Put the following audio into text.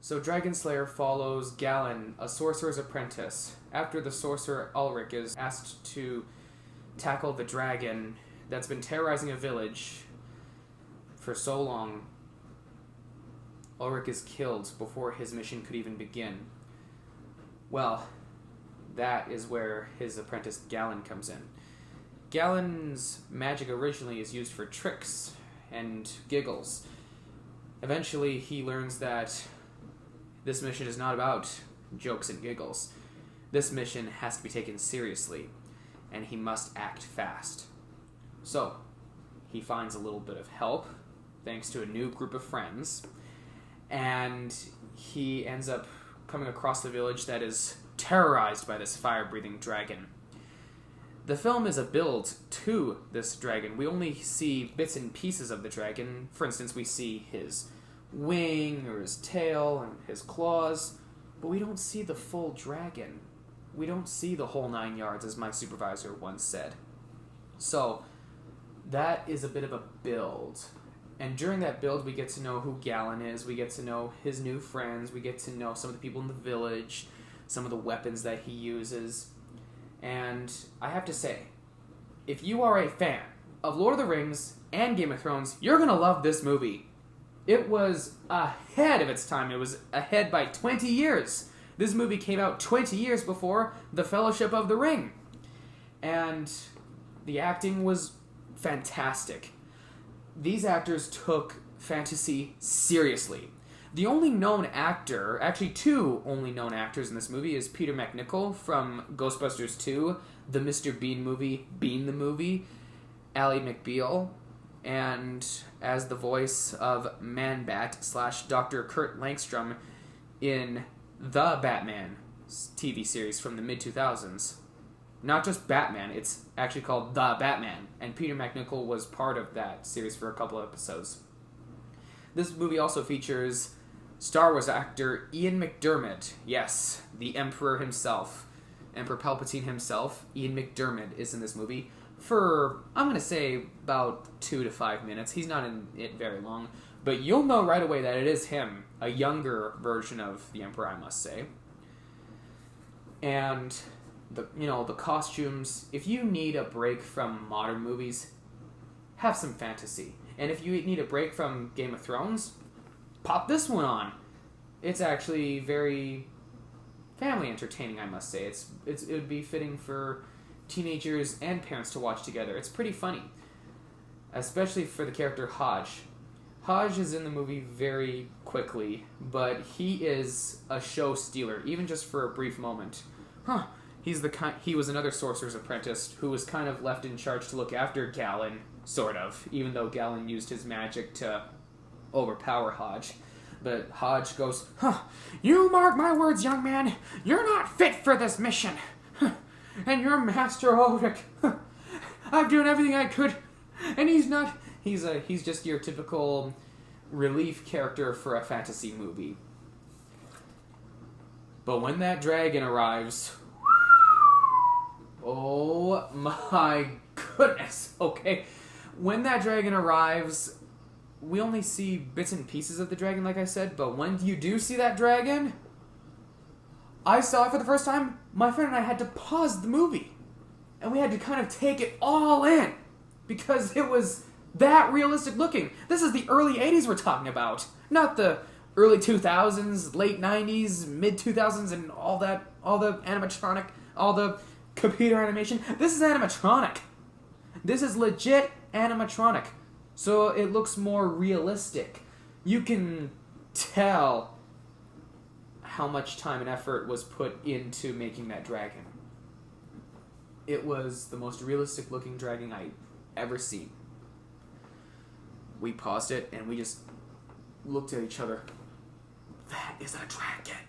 So Dragonslayer follows Galen, a sorcerer's apprentice, after the sorcerer Ulrich is asked to tackle the dragon that's been terrorizing a village for so long. Ulrich is killed before his mission could even begin. Well, that is where his apprentice Galen comes in. Galen's magic originally is used for tricks and giggles. Eventually, he learns that this mission is not about jokes and giggles. This mission has to be taken seriously, and he must act fast. So, he finds a little bit of help, thanks to a new group of friends, and he ends up coming across the village that is terrorized by this fire-breathing dragon. The film is a build to this dragon. We only see bits and pieces of the dragon. For instance, we see his wing or his tail and his claws, but we don't see the full dragon. We don't see the whole 9 yards, as my supervisor once said. So, that is a bit of a build. And during that build, we get to know who Galen is, we get to know his new friends, we get to know some of the people in the village, some of the weapons that he uses. And I have to say, if you are a fan of Lord of the Rings and Game of Thrones, you're going to love this movie. It was ahead of its time. It was ahead by 20 years. This movie came out 20 years before The Fellowship of the Ring. And the acting was fantastic. These actors took fantasy seriously. The only known actor, actually two only known actors in this movie, is Peter MacNicol from Ghostbusters 2, the Mr. Bean movie, Bean the Movie, Ally McBeal, and as the voice of Man-Bat / Dr. Kurt Langstrom in The Batman TV series from the mid-2000s. Not just Batman, it's actually called The Batman, and Peter MacNicol was part of that series for a couple of episodes. This movie also features Star Wars actor Ian McDiarmid. Yes, the Emperor himself. Emperor Palpatine himself, Ian McDiarmid, is in this movie for, I'm going to say, about 2 to 5 minutes. He's not in it very long, but you'll know right away that it is him, a younger version of the Emperor, I must say. And the costumes, if you need a break from modern movies, have some fantasy. And if you need a break from Game of Thrones, pop this one on. It's actually very family entertaining, I must say. It would be fitting for teenagers and parents to watch together. It's pretty funny, especially for the character Hodge. Hodge is in the movie very quickly, but he is a show stealer, even just for a brief moment. He was another sorcerer's apprentice who was kind of left in charge to look after Galen, sort of, even though Galen used his magic to overpower Hodge. But Hodge goes, "You mark my words, young man, you're not fit for this mission. And your master Ulrich, I've done everything I could, and he's not." He's just your typical relief character for a fantasy movie. But when that dragon arrives, oh my goodness, okay. When that dragon arrives, we only see bits and pieces of the dragon, like I said, but when you do see that dragon, I saw it for the first time. My friend and I had to pause the movie, and we had to kind of take it all in, because it was that realistic looking. This is the early 80s we're talking about, not the early 2000s, late 90s, mid 2000s, and all the animatronic, all the computer animation. This is animatronic. This is legit animatronic. So it looks more realistic. You can tell how much time and effort was put into making that dragon. It was the most realistic looking dragon I'd ever seen. We paused it and we just looked at each other. That is a dragon.